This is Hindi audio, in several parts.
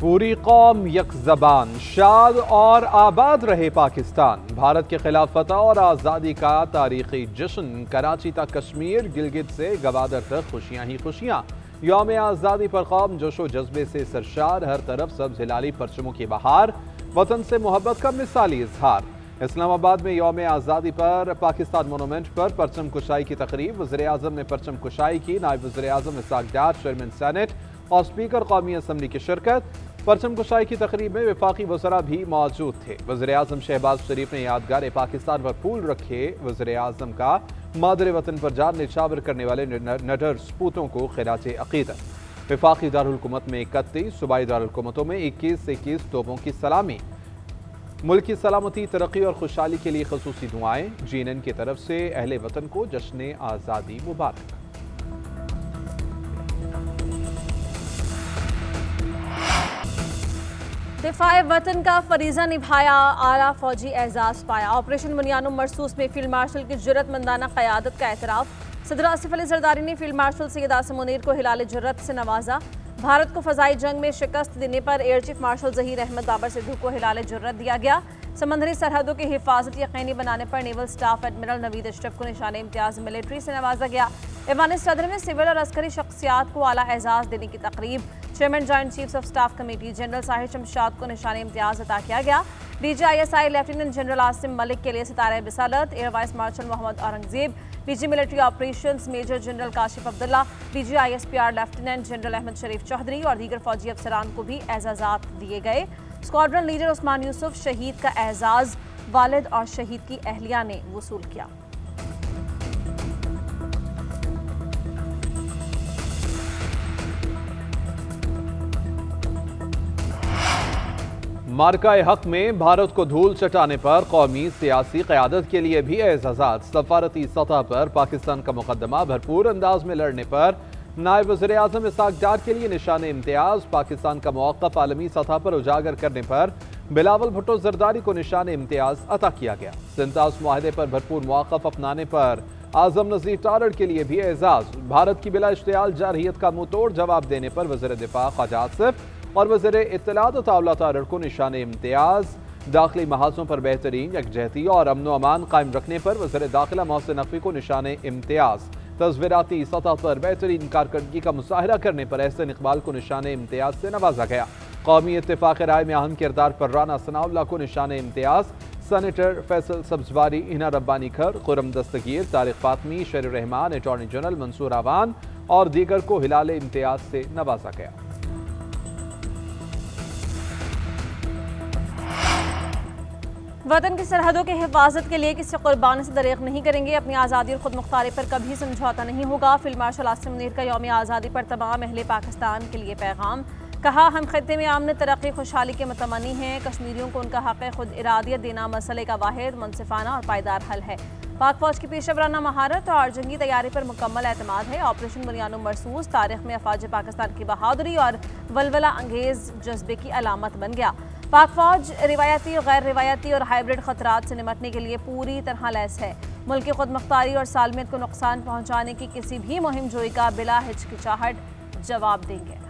पूरी कौम यक ज़बान, शाद और आबाद रहे पाकिस्तान। भारत के खिलाफ फतह और आज़ादी का तारीखी जश्न। कराची तक कश्मीर, गिलगित से गवादर तक खुशियां ही खुशियां। यौम आज़ादी पर कौम जोशो जज्बे से सरशार। हर तरफ सब्ज़ हिलाली परचमों की बहार। वतन से मोहब्बत का मिसाली इजहार। इस्लामाबाद में यौम आज़ादी पर पाकिस्तान मोनूमेंट पर परचम कुशाई की तकरीब। वज़ीर आज़म ने परचम कुशाई की। नायब वज़ीर आज़म इसहाक डार, चेयरमैन सेनेट और स्पीकर कौमी असम्बली की शिरकत। परचम कुशाई की तकरीब में वफाकी वज़रा भी मौजूद थे। वज़ीर आज़म शहबाज शरीफ ने यादगार पाकिस्तान पर फूल रखे। वज़ीर आज़म का मादर वतन पर जान निछावर करने वाले नडर सपूतों को खिराज अक़ीदत। वफाकी दारुल-हुकूमत में 31, सूबाई दारुल-हुकूमतों में 21 तोपों की सलामी। मुल्क की सलामती, तरक्की और खुशहाली के लिए ख़ुसूसी दुआएं। GNN की तरफ से अहले वतन को जश्न आज़ादी मुबारक। दिफाए वतन का फरीज़ा निभाया, आला फौजी एजाज़ पाया। ऑपरेशन बुनियानो मरसूस में फील्ड मार्शल की जुर्रतमंदाना क़यादत का एतराफ़। सदर आसिफ अली ज़रदारी ने फील्ड मार्शल सैयद आसिम मुनीर को हिलाल जुर्रत से नवाजा। भारत को फ़ज़ाई जंग में शिकस्त देने पर air chief marshal Zaheer Ahmed Babar Sidhu को हिलाल जुर्रत दिया गया। समंदरी सरहदों की हिफाजत यकीनी बनाने पर naval staff admiral Naveed Ashraf को निशान इम्तियाज़ मिलिट्री से नवाजा गया। ऐवान सदर में सिविल और अस्करी शख्सियात को आला एजाज़ देने की तकरीब। Chairman joint chiefs of staff committee general Sahir Shamshad को निशान इम्तियाज़ अता किया गया। DGISI lieutenant general Asim Malik के लिए Sitara Basalat. Air vice marshal Muhammad Aurangzeb, DG military operations major general Kashif Abdullah, DG ISPR lieutenant general Ahmed Sharif Chaudhry और दीगर फौजी अफसरान को भी एजाज़ात दिए गए। स्क्वाड्रन लीडर उस्मान यूसुफ शहीद का एजाज़ वालिद और शहीद की अहलिया ने वसूल किया। मार्का हक में भारत को धूल चटाने पर कौमी सियासी क़यादत के लिए भी एजाज़ात। सफारती सतह पर पाकिस्तान का मुकदमा भरपूर अंदाज में लड़ने पर नायब वज़ीर आज़म इसहाक डार के लिए निशान इम्तियाज़। पाकिस्तान का मौक़िफ़ आलमी सतह पर उजागर करने पर बिलावल भुट्टो ज़रदारी को निशान इम्तियाज़ अता किया गया। सिंतास मुआहदे पर भरपूर मौक़िफ़ अपनाने पर आज़म नज़ीर टारड़ के लिए भी एजाज़। भारत की बिला इश्तियाल जारहियत का मुँह तोड़ जवाब देने पर वज़ीर दिफ़ा ख्वाजा आसिफ और वज़ीर इत्तलात तावला तारड़ को निशान इम्तियाज़। दाखिली महाजों पर बेहतरीन यकजहती और अमन व अमान कायम रखने पर वज़ीर दाखिला मोहसिन नकवी को निशान इम्तियाज़। तस्वीराती सतह पर बेहतरीन कारकर्दगी का मुजाहरा करने पर एहसन इकबाल को निशान इम्तियाज़ से नवाजा गया। कौमी इत्तेफाक राय में अहम किरदार पर राना सनाउल्लाह को निशान इम्तियाज़। सेनेटर फैसल सब्जवारी, हिना रब्बानी खर, खुरम दस्तगीर, तारिक फातमी, शेर रहमान, अटॉर्नी जनरल मंसूर आवान और दीगर को हिलाल इम्तियाज़ से नवाजा गया। वतन की सरहदों की हिफाजत के लिए किसी कुर्बानी से दरेग नहीं करेंगे। अपनी आज़ादी और खुद मुख्तारी पर कभी समझौता नहीं होगा। फील्ड मार्शल आसिम मुनीर का यौम आज़ादी पर तमाम अहले पाकिस्तान के लिए पैगाम। कहा, हम खित्ते में आमन तरक्की खुशहाली के मुतमन्नी हैं। कश्मीरियों को उनका हक़ खुद इरादियत देना मसले का वाहिद, मुनसिफाना और पायदार हल है। पाक फौज की पेशा वराना महारत और जंगी तैयारी पर मुकम्मल एतमाद है। ऑपरेशन बुनियानो मरसूस तारीख में अफवाज पाकिस्तान की बहादुरी और वलवला अंगेज जज्बे की अलामत बन गया। पाक फौज रिवायती, गैर रिवायती और हाइब्रिड खतरात से निमटने के लिए पूरी तरह लैस है। मुल्क की खुद मुख्तारी और सालमियत को नुकसान पहुँचाने की किसी भी मुहिम जोई का बिला हिचकिचाहट जवाब देंगे।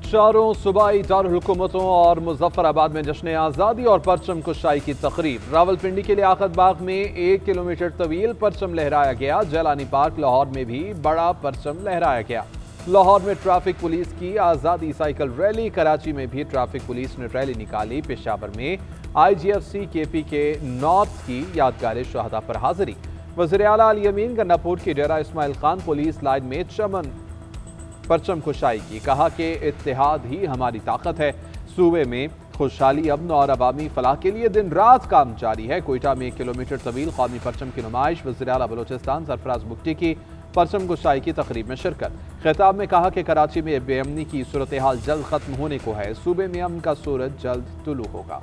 चारों सूबाई दारुल-हुकूमतों और मुजफ्फराबाद में जश्न आज़ादी और परचम कुशाई की तकरीब। रावलपिंडी के लियाकत बाग में 1 किलोमीटर तवील परचम लहराया गया। जैलानी पार्क लाहौर में भी बड़ा परचम लहराया गया। लाहौर में ट्रैफिक पुलिस की आज़ादी साइकिल रैली। कराची में भी ट्रैफिक पुलिस ने रैली निकाली। पेशावर में IGFC KP के नॉर्थ की यादगार शहादा पर हाजिरी। वज़ीर आला अल यमीन गन्नापुर की डेरा इस्माइल खान पुलिस लाइन में चमन परचम कुशाई की। कहा कि इत्तेहाद ही हमारी ताकत है। सूबे में खुशहाली, अमन और अवामी फलाह के लिए दिन रात काम जारी है। कोयटा में 1 किलोमीटर तवील कौमी परचम की नुमाइश। वज़ीर आला बलोचिस्तान सरफराज बुगटी की परचम कुशाई की तकरीब में शिरकत। खिताब में कहा कि कराची में बेअमनी की सूरत हाल जल्द खत्म होने को है। सूबे में अमन का सूरज जल्द तुलू होगा।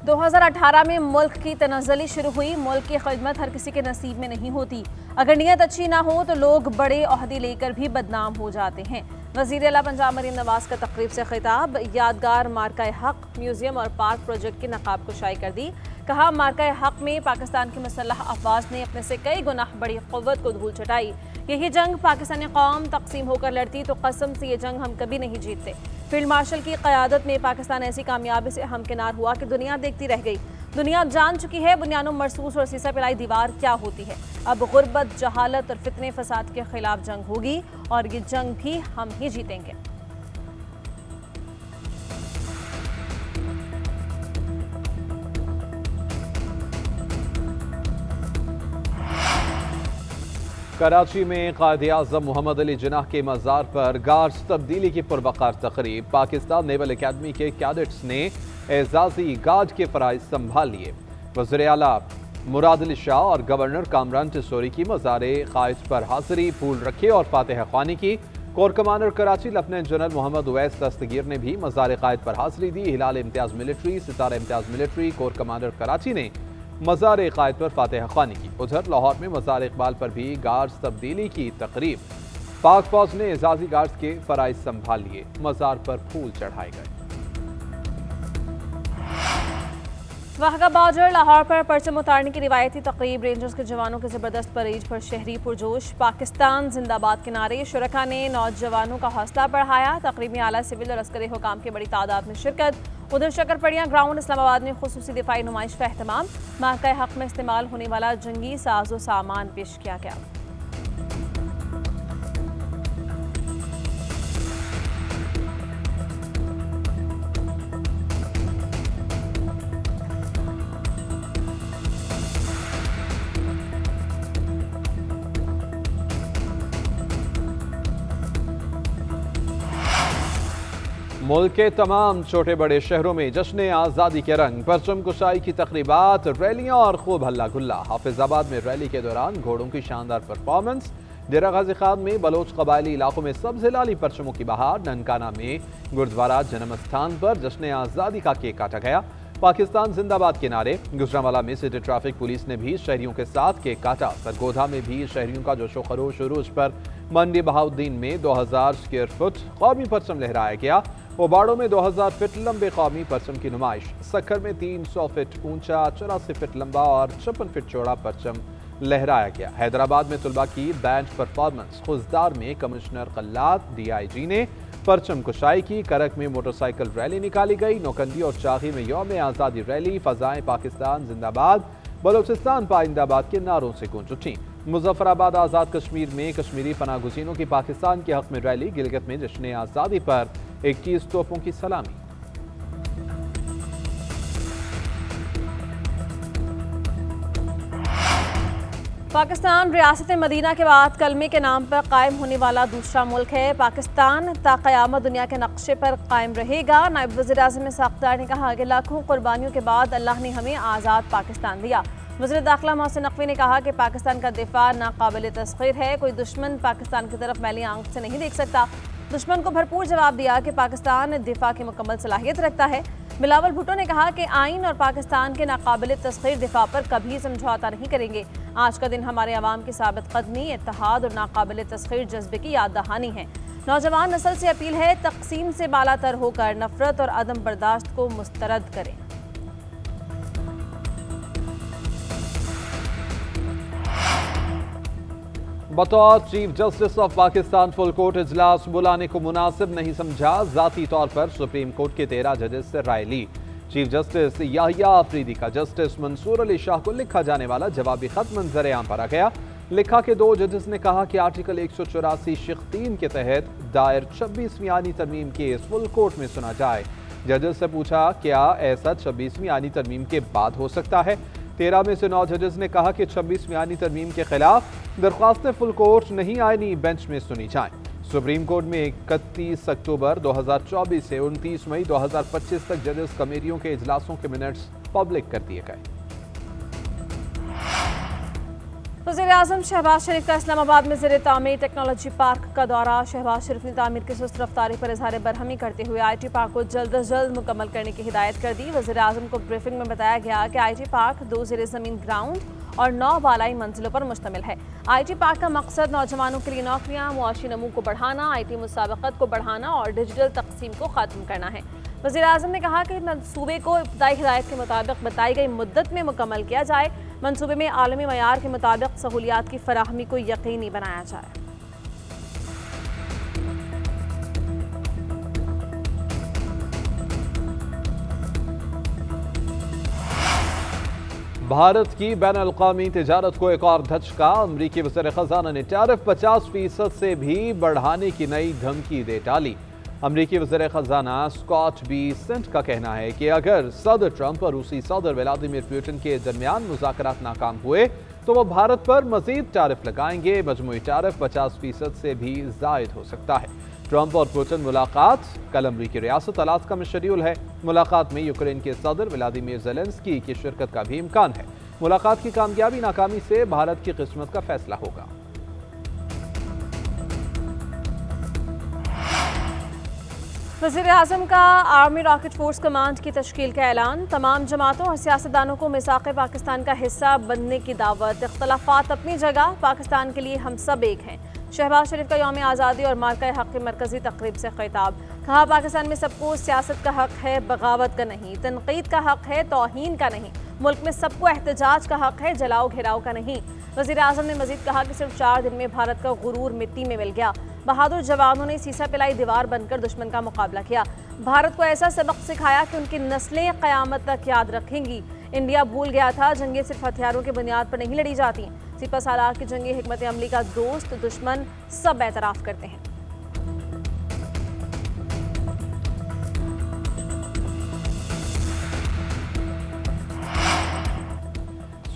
2018 में मुल्क की तनज़्ज़ुली शुरू हुई। मुल्क की खिदमत हर किसी के नसीब में नहीं होती। अगर नीयत अच्छी ना हो तो लोग बड़े ओहदे लेकर भी बदनाम हो जाते हैं। वज़ीर आला पंजाब मरीम नवाज का तकरीब से खिताब। यादगार मार्का हक, म्यूजियम और पार्क प्रोजेक्ट की नकाब कुशाई कर दी। कहा, मार्का हक में पाकिस्तान की मुसल्लह अफवाज ने अपने से कई गुना बड़ी क़ुव्वत को धूल चटाई। यही जंग पाकिस्तानी कौम तकसीम होकर लड़ती तो कसम से ये जंग हम कभी नहीं जीतते। फील्ड मार्शल की क़यादत में पाकिस्तान ऐसी कामयाबी से हमकिनार हुआ कि दुनिया देखती रह गई। दुनिया जान चुकी है बुनियानुम मरसूस और सीसा पिलाई दीवार क्या होती है। अब गुर्बत, जहालत और फितने फसाद के खिलाफ जंग होगी और ये जंग भी हम ही जीतेंगे। कराची में कायद-ए-आज़म मोहम्मद अली जिन्नाह के मज़ार पर गार्ड्स तब्दीली की पुरवकार तकरीब। पाकिस्तान नेवल अकेडमी के कैडेट्स ने एजाजी गार्ड के फ़राइज़ संभाल लिए। वज़ीर आला मुराद अली शाह और गवर्नर कामरान टिसोरी की मज़ार क़ायद पर हाज़िरी, फूल रखे और फातिहा ख्वानी की। Corps commander Karachi lieutenant general Muhammad Uwais Dastgir ने भी मज़ार क़ायद पर हाज़िरी दी। Hilal Imtiaz military, Sitara Imtiaz military, corps commander Karachi ने मज़ार क़ायद पर फातिहा ख्वानी की। उधर लाहौर में मज़ार इकबाल पर भी गार्ड्स तब्दीली की तकरीब। पाक फौज ने एजाजी गार्ड्स के फ़राइज़ संभाल लिए, मज़ार पर फूल चढ़ाए गए। वाहगा बॉर्डर लाहौर पर परचम उतारने की रिवायती तकरीब। रेंजर्स के जवानों के ज़बरदस्त परेड पर शहरी पुरजोश। पाकिस्तान जिंदाबाद के नारे। शुरका ने नौजवानों का हौसला बढ़ाया। तकरीब में आला सिविल और अस्करी हुकाम की बड़ी तादाद में शिरकत। उधर शक्करपड़िया ग्राउंड इस्लामाबाद में खुसूसी दिफाई नुमाइश का एहतमाम। मार्का हक में इस्तेमाल होने वाला जंगी साजो सामान पेश किया गया। मुल्क के तमाम छोटे बड़े शहरों में जश्न आज़ादी के रंग, परचम कुशाई की तकरीबात, रैलियां और खूब हल्ला गुल्ला। हाफिजाबाद में रैली के दौरान घोड़ों की शानदार परफॉर्मेंस। डेरा गाजी खान में बलोच कबायली इलाकों में सब्ज़ लाली परचमों की बहार। ननकाना में गुरुद्वारा जन्म स्थान पर जश्न आज़ादी का केक काटा गया। पाकिस्तान जिंदाबाद के नारे। गुजरांवाला में सिटी ट्रैफिक पुलिस ने भी शहरियों के साथ केक काटा। सरगोधा में भी शहरियों का जोशो खरोश उरूज पर मंडी बहाउद्दीन में 2000 स्क्वायर फुट कौमी परचम लहराया गया। ओबाड़ो में 2000 फीट लंबे कौमी परचम की नुमाइश। सक्खर में 300 फीट ऊंचा, 84 फीट लंबा और 56 फीट चौड़ा परचम लहराया गया। हैदराबाद में तुलबा की बैंड परफॉर्मेंस। खुजदार में कमिश्नर कल्लात DIG ने परचम कुशाई की। करक में मोटरसाइकिल रैली निकाली गई। नौकंदी और चाही में यौम आज़ादी रैली। फजाएं पाकिस्तान जिंदाबाद, बलोचिस्तान पाइंदाबाद के नारों से गूंज उठी। मुजफ्फराबाद आज़ाद कश्मीर में कश्मीरी पनाह गुज़ीनों की पाकिस्तान के हक में रैली। गिलगित में जश्न आज़ादी पर 21 तोपों की सलामी। पाकिस्तान रियासत मदीना के बाद कलमे के नाम पर कायम होने वाला दूसरा मुल्क है। पाकिस्तान ता क़यामत दुनिया के नक्शे पर कायम रहेगा। नायब वज़ीर आज़म इस्हाक़ डार ने कहा कि लाखों कुर्बानियों के बाद अल्लाह ने हमें आज़ाद पाकिस्तान दिया। वज़ीर दाखिला मोहसिन नकवी ने कहा कि पाकिस्तान का दिफा नाकाबिल तस्ख़ीर है। कोई दुश्मन पाकिस्तान की तरफ मैली आंख से नहीं देख सकता। दुश्मन को भरपूर जवाब दिया कि पाकिस्तान दिफा की मुकम्मल सलाहियत रखता है। बिलावल भुट्टो ने कहा कि आइन और पाकिस्तान के नाकाबिल तस्ख़ीर दिफा पर कभी समझौता नहीं करेंगे। आज का दिन हमारे अवाम की साबित कदमी, इत्तेहाद और नाकाबिल तस्ख़ीर जज्बे की याद दहानी है। नौजवान नस्ल से अपील है, तक़सीम से बालातर होकर नफरत और अदम बर्दाश्त को मुस्तरद करें। बतौर chief justice of Pakistan full court इजलास बुलाने को मुनासिब नहीं समझा। जाती तौर पर सुप्रीम कोर्ट के 13 जजेस से राय ली। चीफ जस्टिस याहिया आफरीदी का जस्टिस मंसूर अली शाह को लिखा जाने वाला जवाबी खत मंजर आम पर आ गया। लिखा के 2 जजेस ने कहा कि आर्टिकल 184 शिक 3 के तहत दायर 26वीं आनी तरमीम केस फुल कोर्ट में सुना जाए। जजेस से पूछा क्या ऐसा 26वीं आनी तरमीम के बाद हो सकता है। 13 में से 9 जजेस ने कहा कि 26वीं आनी तरमीम के खिलाफ दरख्वास्तें फुल कोर्ट नहीं आईनी बेंच में सुनी जाएं। सुप्रीम कोर्ट में 31 अक्टूबर 2024 से 29 मई 2025 तक जजेस कमेटियों के इजलासों के मिनट्स पब्लिक कर दिए गए। वज़ीर आज़म शहबाज शरीफ का इस्लामाबाद में ज़ेरे तामीर टेक्नोलॉजी पार्क का दौरा। शहबाज शरीफ ने तामीर की सुस्त रफ्तारी पर इजहार बरहमी करते हुए IT पार्क को जल्द अज जल्द मुकम्मल करने की हिदायत कर दी। वज़ीर आज़म को ब्रीफिंग में बताया गया कि IT पार्क 2 ज़ेरे ज़मीन ग्राउंड और 9 बालाई मंजिलों पर मुश्तमिल है। IT पार्क का मकसद नौजवानों के लिए नौकरियाँ, मुआशी नमू को बढ़ाना, IT मुसाबकत को बढ़ाना और डिजिटल तकसीम को ख़त्म करना है। वज़ीर-ए-आज़म ने कहा कि मंसूबे को इब्तदाई हिदायत के मुताबिक बताई गई मुद्दत में मुकम्मल किया जाए। मंसूबे में आलमी मयार के मुताबिक सहूलियात की फराहमी को यकीनी बनाया जाए। भारत की बैन-अल-क़वामी तिजारत को एक और धचका। अमरीकी वज़ीर ख़ज़ाना ने टैरिफ 50% से भी बढ़ाने की नई धमकी दे डाली। अमरीकी वज़ीर ख़ज़ाना स्कॉट बेसेंट का कहना है कि अगर सदर ट्रंप और रूसी सदर व्लादिमीर पुतिन के दरमियान मुज़ाकरात नाकाम हुए तो वो भारत पर मज़ीद टैरिफ लगाएंगे। मजमूई टैरिफ 50% से भी ज़ायद हो सकता है। ट्रंप और पुतिन मुलाकात कल अमरीकी रियासत अलास्का में शेड्यूल है। मुलाकात में यूक्रेन के सदर व्लादिमीर ज़ेलेंस्की की शिरकत का भी इम्कान है। मुलाकात की कामयाबी नाकामी से भारत की किस्मत का फैसला होगा। वज़ीर-ए-आज़म का आर्मी रॉकेट फोर्स कमांड की तश्कील का ऐलान। तमाम जमातों और सियासतदानों को मिसाक़ पाकिस्तान का हिस्सा बनने की दावत। इख्तलाफात अपनी जगह, पाकिस्तान के लिए हम सब एक हैं। शहबाज शरीफ का यौम आज़ादी और मार्का हक़ की मरकज़ी तक़रीब से खिताब। कहा, पाकिस्तान में सबको सियासत का हक़ है, बगावत का नहीं। तनक़ीद का हक़ है, तौहीन का नहीं। मुल्क में सबको एहतजाज का हक़ है, जलाओ घेराव का नहीं। वज़ीर-ए-आज़म ने मज़ीद कहा कि सिर्फ 4 दिन में भारत का गुरूर मिट्टी में मिल गया। बहादुर जवानों ने सीसा पिलाई दीवार बनकर दुश्मन का मुकाबला किया। भारत को ऐसा सबक सिखाया कि उनकी नस्लें क़यामत तक याद रखेंगी। इंडिया भूल गया था, जंगें सिर्फ हथियारों की बुनियाद पर नहीं लड़ी जाती। सिपह सालार की जंगें हिकमत अमली का दोस्त दुश्मन सब एतराफ़ करते हैं।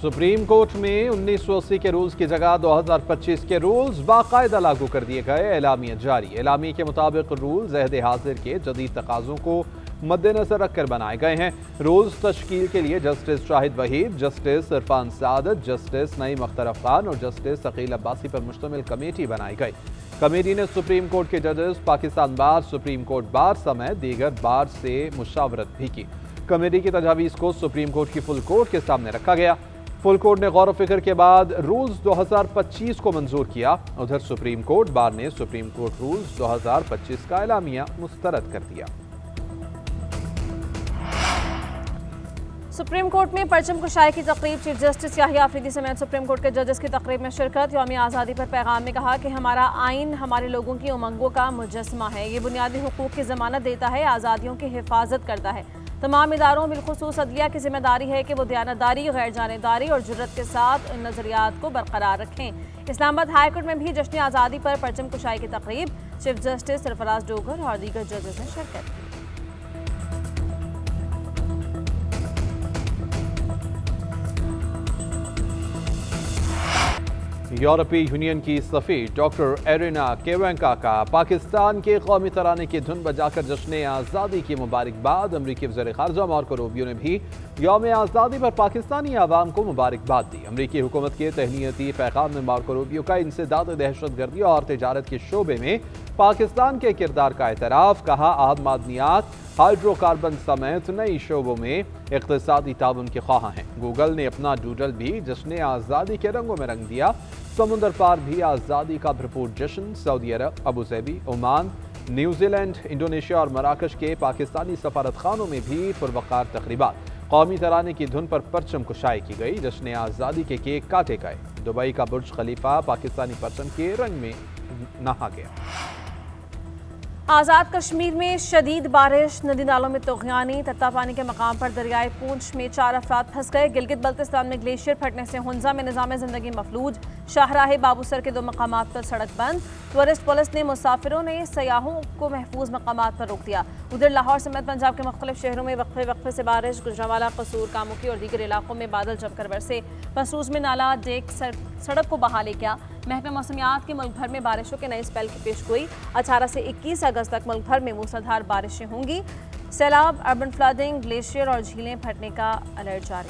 सुप्रीम कोर्ट में 1980 के रूल्स की जगह 2025 के रूल्स बाकायदा लागू कर दिए गए। एलामिया जारी। एलामिया के मुताबिक रूल्स अहद हाजिर के जदीद तकाज़ों को मद्देनजर रखकर बनाए गए हैं। रूल्स तश्कील के लिए जस्टिस शाहिद वहीद, जस्टिस इरफान सादत, जस्टिस नईम अख्तर अफगान और जस्टिस अकील अब्बासी पर मुश्तमिल कमेटी बनाई गई। कमेटी ने सुप्रीम कोर्ट के जजेस, पाकिस्तान बार, सुप्रीम कोर्ट बार समेत दीगर बार से मुशावरत भी की। कमेटी की तजावीज़ को सुप्रीम कोर्ट की फुल कोर्ट के सामने रखा गया। फुल कोर्ट ने गौर फिक्र के बाद रूल्स 2025 को मंजूर किया। उधर सुप्रीम कोर्ट बार ने सुप्रीम कोर्ट रूल्स 2025 का एलामिया मुस्तरद कर दिया। सुप्रीम कोर्ट में परचम कुशाई की तकरीब। चीफ जस्टिस याहिया अफरीदी समेत सुप्रीम कोर्ट के जजेस की तकरीब में शिरकत। यौम आज़ादी पर पैगाम में कहा कि हमारा आइन हमारे लोगों की उमंगों का मुजस्समा है। ये बुनियादी हुकूक की ज़मानत देता है, आज़ादियों की हिफाजत करता है। तमाम इदारों बिलखुसूस अदलिया की जिम्मेदारी है कि वो दयानतदारी, गैर जानिबदारी और जुर्रत के साथ इन नज़रियात को बरकरार रखें। इस्लामाबाद हाई कोर्ट में भी जश्न आज़ादी पर परचम कुशाई की तकरीब। चीफ जस्टिस सरफराज डोगर और दीगर जजेस ने शिरकत की। यूरोपीय यूनियन की सफ़ीर डॉक्टर एरिना केवेंका का पाकिस्तान के कौमी तराने की धुन बजाकर जश्न आज़ादी की मुबारकबाद। अमरीकी वज़ीर ख़ारजा मार्को रूबियो ने भी यौम आज़ादी पर पाकिस्तानी आवाम को मुबारकबाद दी। अमरीकी हुकूमत के तहनीती पैगाम में मार्को रूबियो का इंसदाद दहशतगर्दी और तजारत के शोबे में पाकिस्तान के किरदार का एतराफ़। कहा, अहम मादनियात, हाइड्रोकार्बन समेत नई शोबों में इक़्तिसादी ताउन के ख्वाह हैं। गूगल ने अपना डूडल भी जश्न आज़ादी के रंगों में रंग दिया। समुंदर पार भी आज़ादी का भरपूर जश्न। सऊदी अरब, अबूधाबी, ओमान, न्यूजीलैंड, इंडोनेशिया और मराकश के पाकिस्तानी सफारत खानों में भी पुरवकार तकरीबात। कौमी तराने की धुन पर परचम कुशाई की गई। जश्न आज़ादी के केक काटे गए। दुबई का बुर्ज खलीफा पाकिस्तानी परचम के रंग में नहा गया। आज़ाद कश्मीर में शदीद बारिश, नदी नालों में तूग़यानी। तत्ता पानी के मकाम पर दरियाए पूंछ में 4 अफराद फंस गए। गिलगित बल्तिस्तान में ग्लेशियर फटने से हुंजा में निज़ाम ज़िंदगी मफलूज। शाहराह बाबूसर के 2 मकामात पर सड़क बंद। टूरिस्ट पुलिस ने मुसाफिरों ने सयाहों को महफूज मकामात पर रोक दिया। उधर लाहौर समेत पंजाब के मुख्तलिफ शहरों में वक्फे से बारिश। गुजरांवाला, कसूर, कामुकी और दीगर इलाकों में बादल जमकर बरसे। पसरूज में नाला डेक सड़क को बहा ले गया। महकमा मौसमियात के मुल्क भर में बारिशों के नए स्पेल की पेशगोई। 18 से 21 अगस्त तक मुल्क भर में मूसलाधार बारिशें होंगी। सैलाब, अर्बन फ्लडिंग, ग्लेशियर और झीलें फटने का अलर्ट जारी।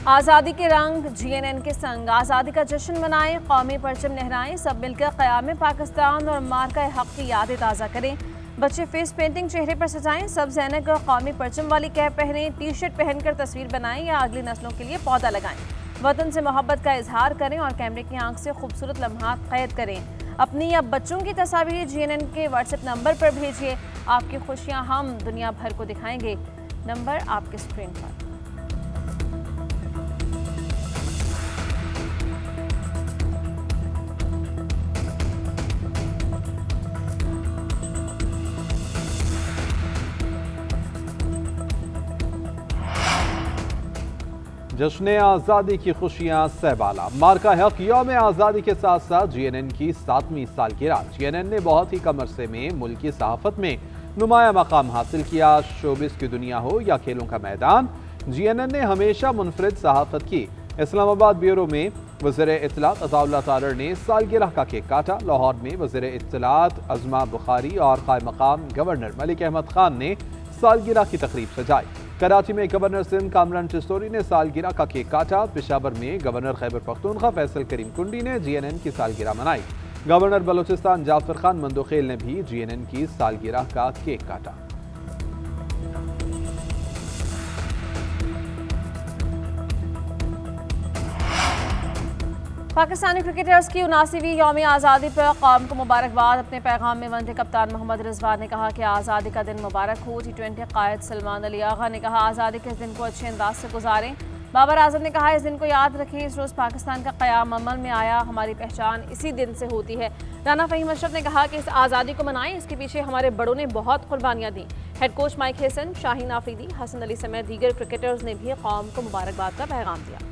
आज़ादी के रंग GNN के संग आज़ादी का जश्न मनाएं, कौमी परचम लहराएं, सब मिलकर क़याम पाकिस्तान और मार्का हक़ की यादें ताज़ा करें। बच्चे फेस पेंटिंग चेहरे पर सजाएं, सब सैनिक कौमी परचम वाली कैप पहनें, टी शर्ट पहनकर तस्वीर बनाएं या अगली नस्लों के लिए पौधा लगाएं। वतन से मोहब्बत का इजहार करें और कैमरे की आंख से खूबसूरत लम्हात कैद करें। अपनी या बच्चों की तस्वीरें GNN के व्हाट्सएप नंबर पर भेजिए। आपकी खुशियां हम दुनिया भर को दिखाएंगे। नंबर आपके स्क्रीन पर। जश्न आज़ादी की खुशियां सहबाला। मार्का हक यौम आज़ादी के साथ साथ GNN की 7वीं सालगिरह। GNN ने बहुत ही कम अरसे में मुल्क की सहाफ़त में नुमाया मकाम हासिल किया। शोबिस की दुनिया हो या खेलों का मैदान, GNN ने हमेशा मुनफरिद सहाफ़त की। इस्लामाबाद ब्यूरो में वज़ीर इत्तलात अताउल्लाह तारर ने सालगिरह का केक काटा। लाहौर में वज़ीर इत्तलात अज़मा बुखारी और क़ायम मकाम गवर्नर मलिक अहमद खान ने सालगिरह की तकरीब सजाई। कराची में गवर्नर सिंध कामरान चिश्तोरी ने सालगिरह का केक काटा। पेशावर में गवर्नर खैबर पख्तूनख्वा फैसल करीम कुंडी ने GNN की सालगिरह मनाई। गवर्नर बलोचिस्तान जाफर खान मंदोखेल ने भी GNN की सालगिरह का केक काटा। पाकिस्तानी क्रिकेटर्स की 79वीं यौम आज़ादी पर कौम को मुबारकबाद। अपने पैगाम में वनडे कप्तान मोहम्मद रिजवान ने कहा कि आज़ादी का दिन मुबारक हो। T20 कायद सलमान अली आगा ने कहा आज़ादी के इस दिन को अच्छे अंदाज से गुजारें। बाबर आजम ने कहा इस दिन को याद रखें, इस रोज़ पाकिस्तान का क़याम अमल में आया, हमारी पहचान इसी दिन से होती है। राना फ़हीम अशरफ ने कहा कि इस आज़ादी को मनाएं, इसके पीछे हमारे बड़ों ने बहुत कुर्बानियाँ दी। Head coach Mike Hesson, Shaheen Afridi, Hasan Ali समेत दीगर क्रिकेटर्स ने भी कौम को मुबारकबाद का पैगाम दिया।